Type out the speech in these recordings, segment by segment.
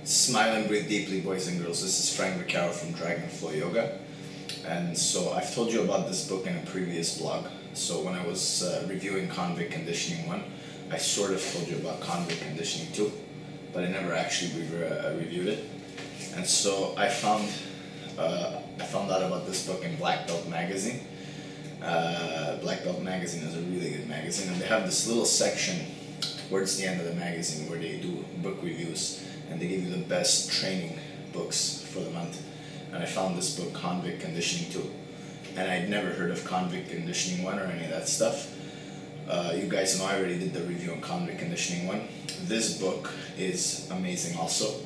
Smile and breathe deeply, boys and girls. This is Vaccaro from Dragonflow Yoga. And so I've told you about this book in a previous blog. So when I was reviewing Convict Conditioning 1, I sort of told you about Convict Conditioning 2, but I never actually reviewed it. And so I found out about this book in Black Belt magazine. Black Belt magazine is a really good magazine, and they have this little section towards the end of the magazine where they do book reviews, and they give you the best training books for the month. And I found this book, Convict Conditioning 2, and I'd never heard of Convict Conditioning 1 or any of that stuff. You guys know I already did the review on Convict Conditioning 1. This book is amazing also.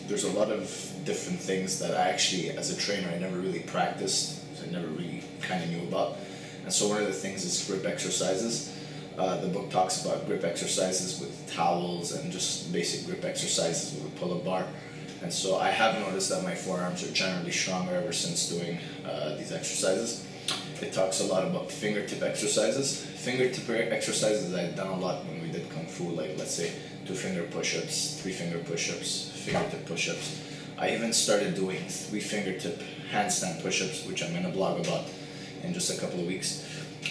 There's a lot of different things that I actually, as a trainer, I never really practiced, so I never really kind of knew about. And so one of the things is grip exercises. The book talks about grip exercises with towels and just basic grip exercises with a pull-up bar. And so I have noticed that my forearms are generally stronger ever since doing these exercises. It talks a lot about fingertip exercises. Fingertip exercises I've done a lot when we did Kung Fu, like let's say 2-finger push-ups, 3-finger push-ups, fingertip push-ups. I even started doing 3-fingertip handstand push-ups, which I'm going to blog about in just a couple of weeks.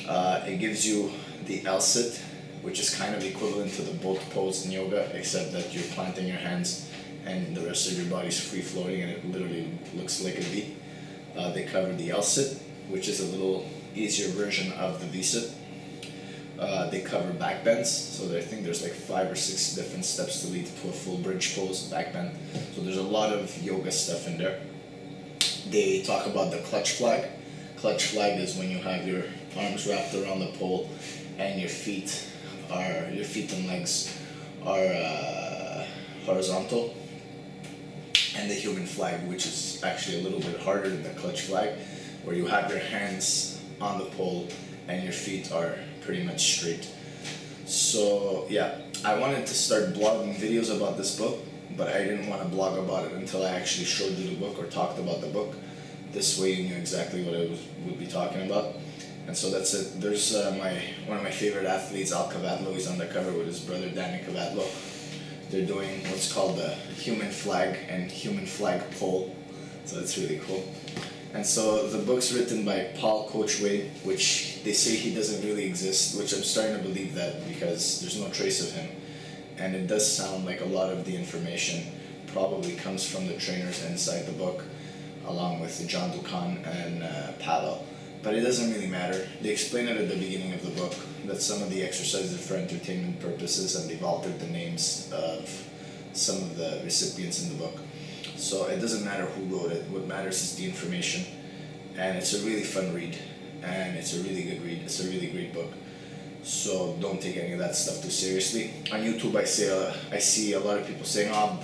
It gives you the L-sit, which is kind of equivalent to the boat pose in yoga, except that you're planting your hands and the rest of your body's free-floating, and it literally looks like a V. They cover the L-sit, which is a little easier version of the V-sit. They cover back bends, so I think there's like 5 or 6 different steps to lead to a full bridge pose, back bend. So there's a lot of yoga stuff in there. They talk about the clutch flag. Clutch flag is when you have your arms wrapped around the pole and your feet and legs are horizontal. And the human flag, which is actually a little bit harder than the clutch flag, where you have your hands on the pole and your feet are pretty much straight. So yeah, I wanted to start blogging videos about this book, but I didn't want to blog about it until I actually showed you the book or talked about the book. This way you knew exactly what I would be talking about. And so that's it. There's one of my favorite athletes, Al Cavatlo. He's on the cover with his brother Danny Cavatlo. They're doing what's called the human flag and human flag pole. So that's really cool. And so the book's written by Paul Coach Wade, which they say he doesn't really exist, which I'm starting to believe that because there's no trace of him. And it does sound like a lot of the information probably comes from the trainers inside the book, along with John Dukan and Pavel. But it doesn't really matter. They explain it at the beginning of the book, that some of the exercises are for entertainment purposes, and they've altered the names of some of the recipients in the book. So it doesn't matter who wrote it. What matters is the information. And it's a really fun read. And it's a really good read. It's a really great book. So don't take any of that stuff too seriously. On YouTube I see a lot of people saying, oh,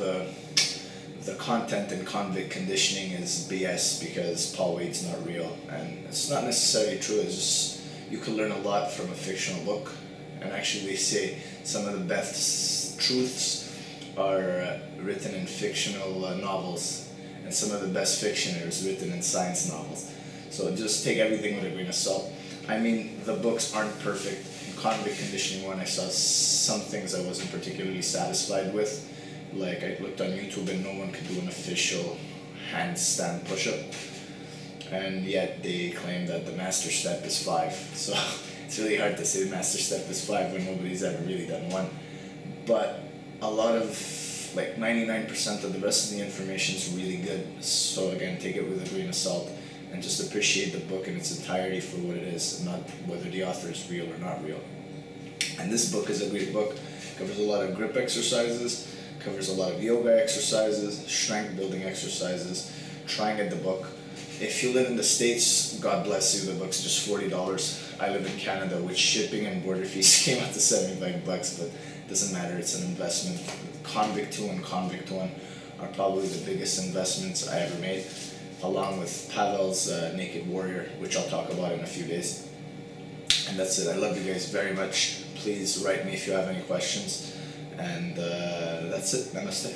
the content in Convict Conditioning is BS because Paul Wade's not real. And it's not necessarily true. It's just, you can learn a lot from a fictional book. And actually they say some of the best truths are written in fictional novels, and some of the best fiction is written in science novels. So just take everything with a grain of salt. I mean, the books aren't perfect. In Convict Conditioning 1, I saw some things I wasn't particularly satisfied with. Like, I looked on YouTube and no one could do an official handstand push-up. And yet they claim that the master step is 5. So it's really hard to say the master step is 5 when nobody's ever really done one. But a lot of, like 99% of the rest of the information is really good. So again, take it with a grain of salt and just appreciate the book in its entirety for what it is, not whether the author is real or not real. And this book is a great book. Covers a lot of grip exercises, covers a lot of yoga exercises, strength building exercises. Try and get the book. If you live in the States, God bless you, the book's just $40. I live in Canada, which shipping and border fees came out to $75, but it doesn't matter, it's an investment. Convict 2 and Convict 1 are probably the biggest investments I ever made, along with Pavel's Naked Warrior, which I'll talk about in a few days. And that's it. I love you guys very much. Please write me if you have any questions. And that's it. Namaste.